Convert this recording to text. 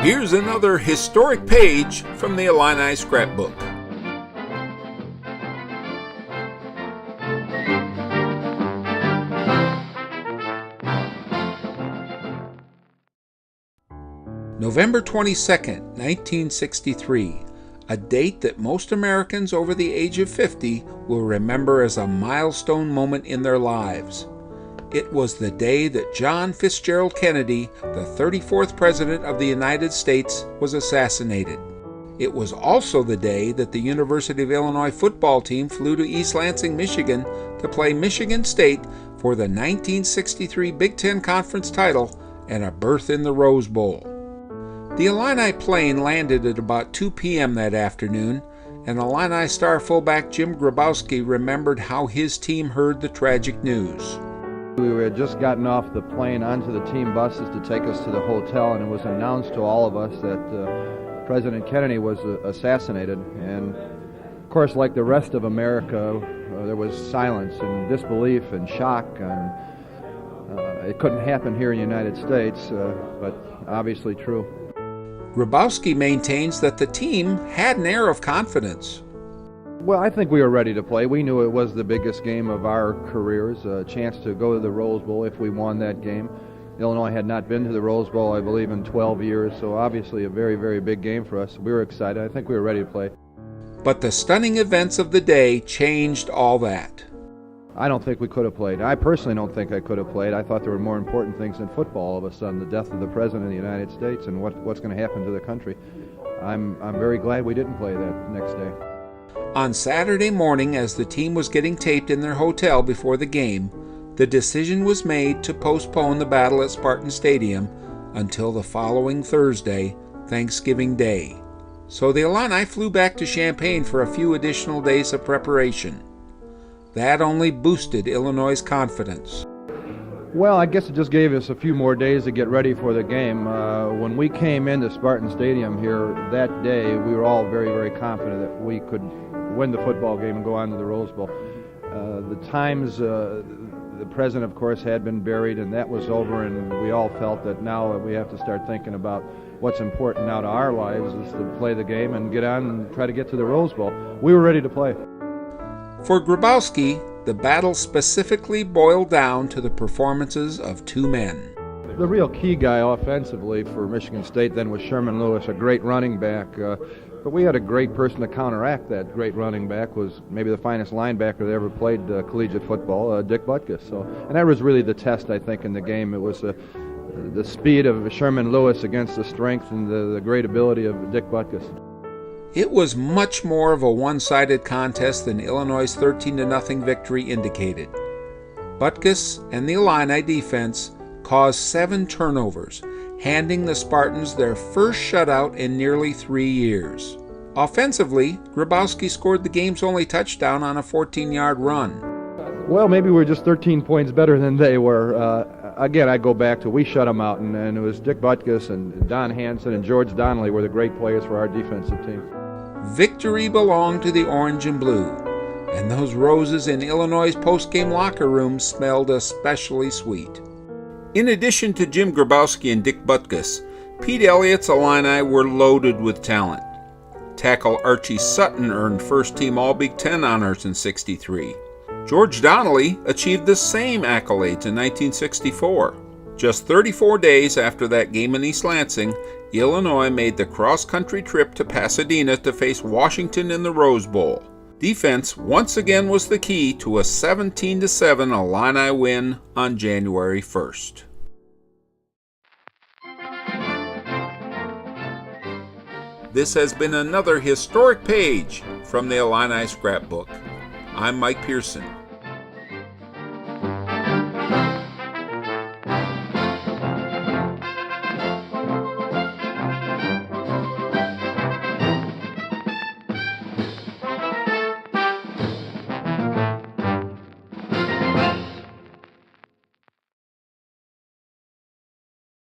Here's another historic page from the Illini scrapbook. November 22nd, 1963, a date that most Americans over the age of 50 will remember as a milestone moment in their lives. It was the day that John Fitzgerald Kennedy, the 34th President of the United States, was assassinated. It was also the day that the University of Illinois football team flew to East Lansing, Michigan to play Michigan State for the 1963 Big Ten Conference title and a berth in the Rose Bowl. The Illini plane landed at about 2 p.m. that afternoon, and Illini star fullback Jim Grabowski remembered how his team heard the tragic news. We had just gotten off the plane onto the team buses to take us to the hotel, and it was announced to all of us that President Kennedy was assassinated. And of course, like the rest of America, there was silence and disbelief and shock. And it couldn't happen here in the United States, but obviously true. Grabowski maintains that the team had an air of confidence. Well, I think we were ready to play. We knew it was the biggest game of our careers, a chance to go to the Rose Bowl if we won that game. Illinois had not been to the Rose Bowl, I believe, in 12 years, so obviously a very, very big game for us. We were excited. I think we were ready to play. But the stunning events of the day changed all that. I don't think we could have played. I personally don't think I could have played. I thought there were more important things in football all of a sudden, the death of the President of the United States and what's going to happen to the country. I'm very glad we didn't play that next day. On Saturday morning, as the team was getting taped in their hotel before the game, the decision was made to postpone the battle at Spartan Stadium until the following Thursday, Thanksgiving Day. So the Illini flew back to Champaign for a few additional days of preparation. That only boosted Illinois' confidence. Well, I guess it just gave us a few more days to get ready for the game. When we came into Spartan Stadium here that day, we were all very, very confident that we could win the football game and go on to the Rose Bowl. The times, the president, of course, had been buried, and that was over, and we all felt that now we have to start thinking about what's important now to our lives is to play the game and get on and try to get to the Rose Bowl. We were ready to play. For Grabowski, the battle specifically boiled down to the performances of two men. The real key guy offensively for Michigan State then was Sherman Lewis, a great running back. But we had a great person to counteract that great running back, was maybe the finest linebacker that ever played collegiate football, Dick Butkus. And that was really the test, I think, in the game. It was the speed of Sherman Lewis against the strength and the great ability of Dick Butkus. It was much more of a one-sided contest than Illinois' 13-0 victory indicated. Butkus and the Illini defense caused 7 turnovers, handing the Spartans their first shutout in nearly 3 years. Offensively, Grabowski scored the game's only touchdown on a 14-yard run. Well, maybe we were just 13 points better than they were. Again, I go back to we shut them out, and it was Dick Butkus and Don Hanson and George Donnelly were the great players for our defensive team. Victory belonged to the orange and blue, and those roses in Illinois' post-game locker room smelled especially sweet. In addition to Jim Grabowski and Dick Butkus, Pete Elliott's Illini were loaded with talent. Tackle Archie Sutton earned first-team All-Big Ten honors in '63. George Donnelly achieved the same accolades in 1964. Just 34 days after that game in East Lansing, Illinois made the cross-country trip to Pasadena to face Washington in the Rose Bowl. Defense once again was the key to a 17-7 Illini win on January 1st. This has been another historic page from the Illini scrapbook. I'm Mike Pearson.